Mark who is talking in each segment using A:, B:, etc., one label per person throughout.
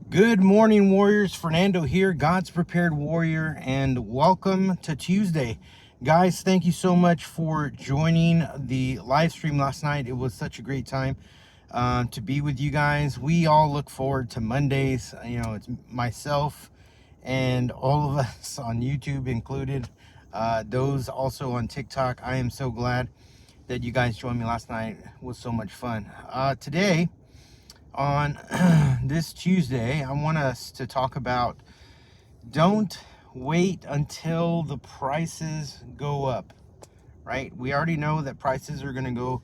A: Good morning, warriors. Fernando here, God's Prepared Warrior, and welcome to Tuesday. Guys, thank you so much for joining the live stream last night. It was such a great time to be with you guys. We all look forward to Mondays. You know, it's myself and all of us on YouTube included, those also on TikTok. I am so glad that you guys joined me last night. It was so much fun. Today, on this Tuesday, I want us to talk about don't wait until the prices go up, right? We already know that prices are going to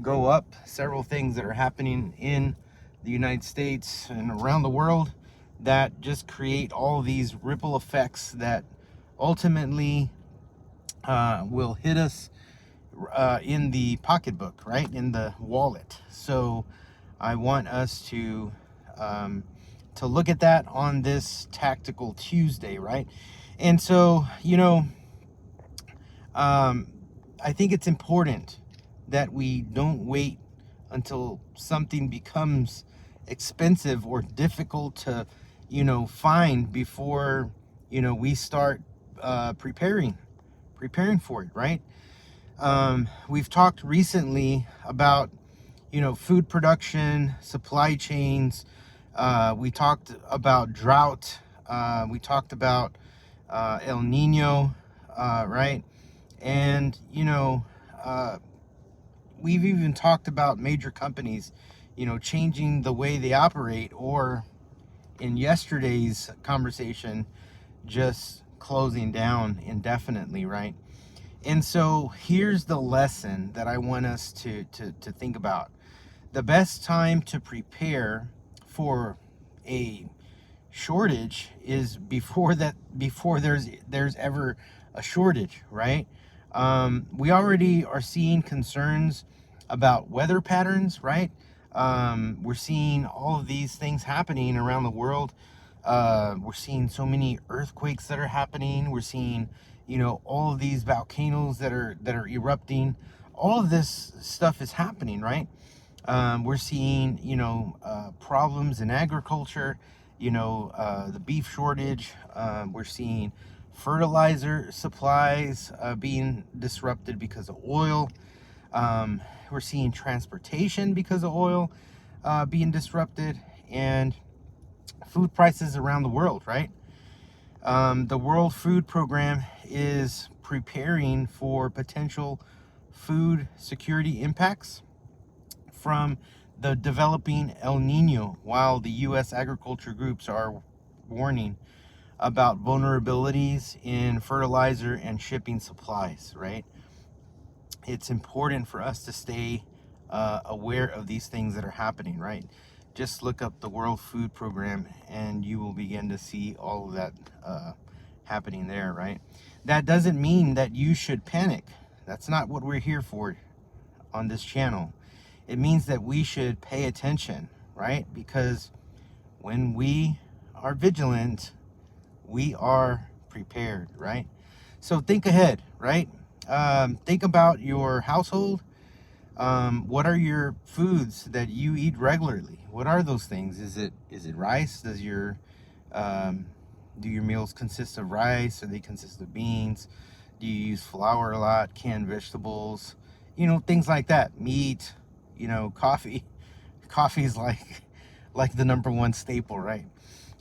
A: go up. Several things that are happening in the United States and around the world that just create all these ripple effects that ultimately will hit us in the pocketbook, right? In the wallet. So I want us to look at that on this Tactical Tuesday, right? And so, I think it's important that we don't wait until something becomes expensive or difficult to, find before, we start preparing for it, right? We've talked recently about food production, supply chains. We talked about drought. We talked about El Nino, right? And we've even talked about major companies, changing the way they operate, or in yesterday's conversation, just closing down indefinitely, right? And so here's the lesson that I want us to think about. The best time to prepare for a shortage is before there's ever a shortage, right? We already are seeing concerns about weather patterns, right? We're seeing all of these things happening around the world. We're seeing so many earthquakes that are happening. We're seeing, all of these volcanoes that are erupting. All of this stuff is happening, right? We're seeing, problems in agriculture, the beef shortage. We're seeing fertilizer supplies being disrupted because of oil. We're seeing transportation because of oil being disrupted, and food prices around the world, right? The World Food Program is preparing for potential food security impacts from the developing El Nino, while the U.S. agriculture groups are warning about vulnerabilities in fertilizer and shipping supplies, right? It's important for us to stay aware of these things that are happening, right? Just look up the World Food Program and you will begin to see all of that happening there, right? That doesn't mean that you should panic. That's not what we're here for on this channel. It means that we should pay attention, right? Because when we are vigilant, we are prepared, right? So think ahead, right? Think about your household. What are your foods that you eat regularly? What are those things? Is it rice? Do your meals consist of rice, or they consist of beans? Do you use flour a lot? Canned vegetables? Things like that. Meat. Coffee. Coffee is like the number one staple, right?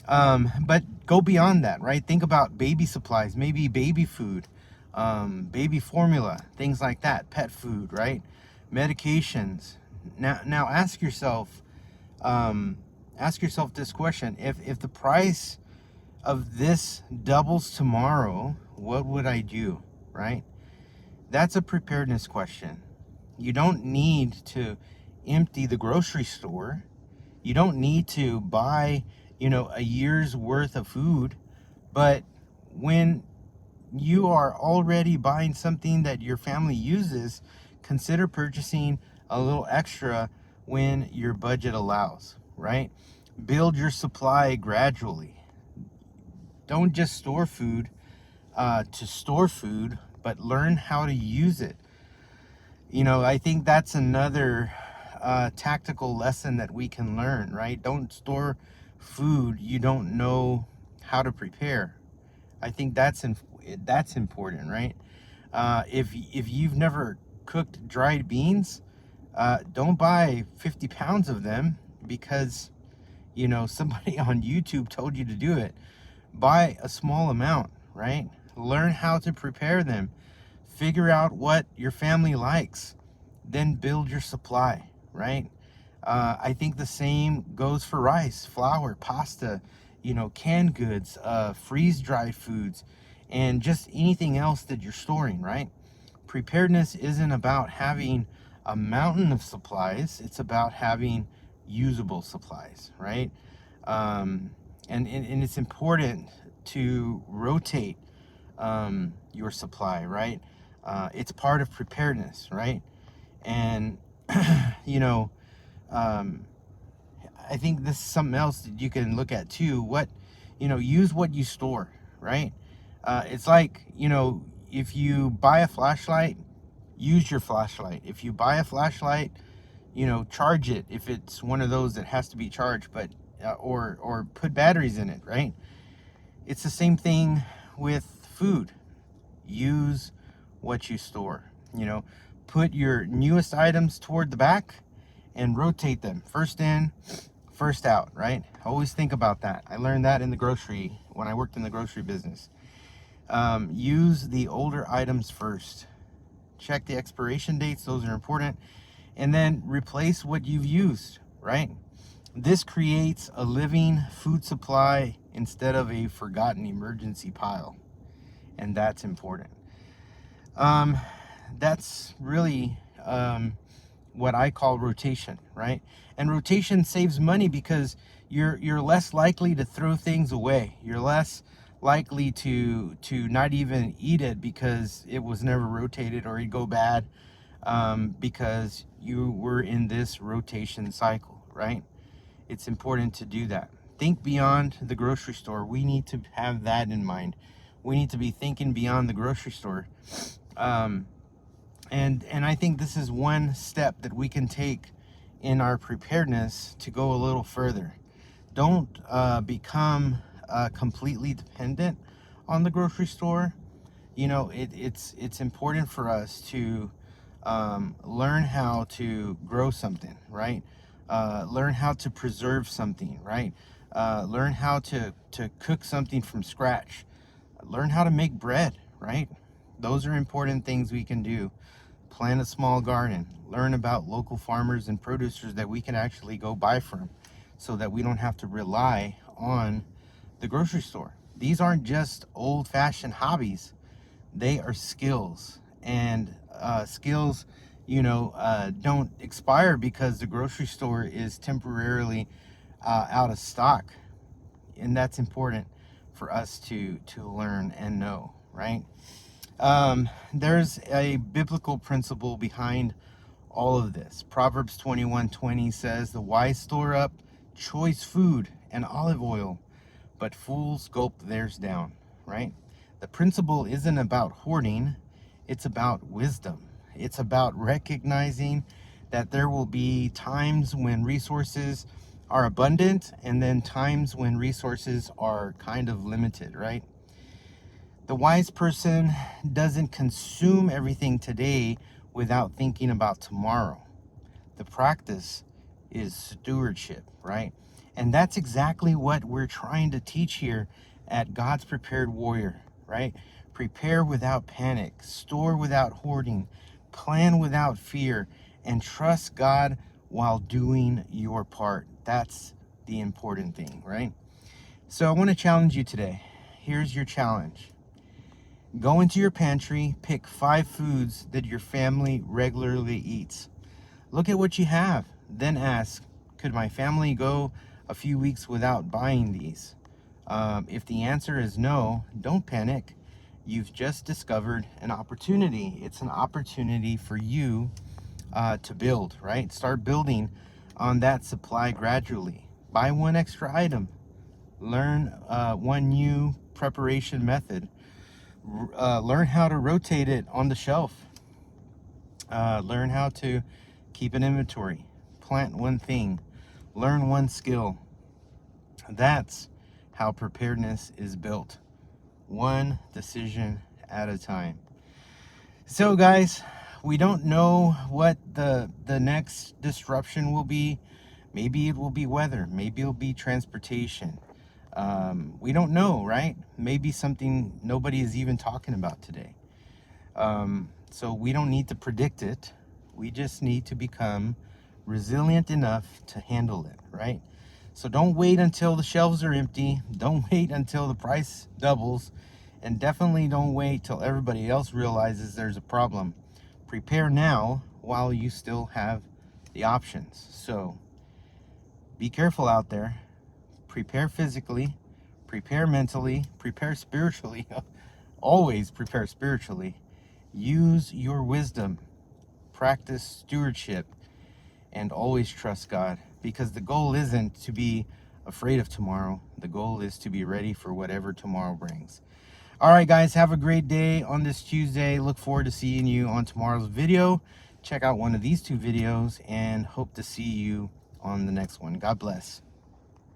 A: But go beyond that, right? Think about baby supplies, maybe baby food, baby formula, things like that, pet food, right? Medications. Now ask yourself this question: if the price of this doubles tomorrow, what would I do, right? That's a preparedness question. You don't need to empty the grocery store. You don't need to buy, a year's worth of food. But when you are already buying something that your family uses, consider purchasing a little extra when your budget allows, right? Build your supply gradually. Don't just store food to store food, but learn how to use it. I think that's another tactical lesson that we can learn, right? Don't store food you don't know how to prepare. I think that's important, right? If you've never cooked dried beans, don't buy 50 pounds of them because somebody on YouTube told you to do it. Buy a small amount, right? Learn how to prepare them. Figure out what your family likes, then build your supply, right? I think the same goes for rice, flour, pasta, canned goods, freeze-dried foods, and just anything else that you're storing, right? Preparedness isn't about having a mountain of supplies. It's about having usable supplies, right? And it's important to rotate your supply, right? It's part of preparedness, right? And um, I think this is something else that you can look at too. Use what you store, right? It's like, if you buy a flashlight, use your flashlight. If you buy a flashlight, charge it if it's one of those that has to be charged, but or put batteries in it, right? It's the same thing with food. Use what you store. Put your newest items toward the back and rotate them. First in, first out, right? Always think about that. I learned that when I worked in the grocery business. Use the older items first. Check the expiration dates, those are important. And then replace what you've used, right? This creates a living food supply instead of a forgotten emergency pile. And that's important. That's really what I call rotation, right? And rotation saves money because you're less likely to throw things away. You're less likely to not even eat it because it was never rotated or it'd go bad, because you were in this rotation cycle, right? It's important to do that. Think beyond the grocery store. We need to have that in mind. We need to be thinking beyond the grocery store. And I think this is one step that we can take in our preparedness to go a little further. Don't become completely dependent on the grocery store. It's important for us to learn how to grow something, right? Learn how to preserve something, right? Learn how to cook something from scratch. Learn how to make bread, right? Those are important things we can do. Plant a small garden. Learn about local farmers and producers that we can actually go buy from so that we don't have to rely on the grocery store. These aren't just old-fashioned hobbies. They are skills. And skills, don't expire because the grocery store is temporarily out of stock. And that's important for us to learn and know, right? There's a biblical principle behind all of this. Proverbs 21:20 says, "The wise store up choice food and olive oil, but fools gulp theirs down," right? The principle isn't about hoarding, it's about wisdom. It's about recognizing that there will be times when resources are abundant and then times when resources are kind of limited, right? The wise person doesn't consume everything today without thinking about tomorrow. The practice is stewardship, right? And that's exactly what we're trying to teach here at God's Prepared Warrior, right? Prepare without panic, store without hoarding, plan without fear, and trust God while doing your part. That's the important thing, right? So I want to challenge you today. Here's your challenge. Go into your pantry, pick 5 foods that your family regularly eats. Look at what you have, then ask, could my family go a few weeks without buying these? If the answer is no, don't panic. You've just discovered an opportunity. It's an opportunity for you to build, right? Start building on that supply gradually. Buy one extra item. Learn one new preparation method. Learn how to rotate it on the shelf. Learn how to keep an inventory. Plant one thing. Learn one skill. That's how preparedness is built, one decision at a time. So guys, we don't know what the next disruption will be. Maybe it will be weather, maybe it'll be transportation. We don't know, right? Maybe something nobody is even talking about today. So we don't need to predict it. We just need to become resilient enough to handle it, right? So don't wait until the shelves are empty. Don't wait until the price doubles. And definitely don't wait till everybody else realizes there's a problem. Prepare now while you still have the options. So be careful out there. Prepare physically, prepare mentally, prepare spiritually. Always prepare spiritually. Use your wisdom, practice stewardship, and always trust God, because the goal isn't to be afraid of tomorrow. The goal is to be ready for whatever tomorrow brings. All right, guys, have a great day on this Tuesday. Look forward to seeing you on tomorrow's video. Check out one of these two videos and hope to see you on the next one. God bless.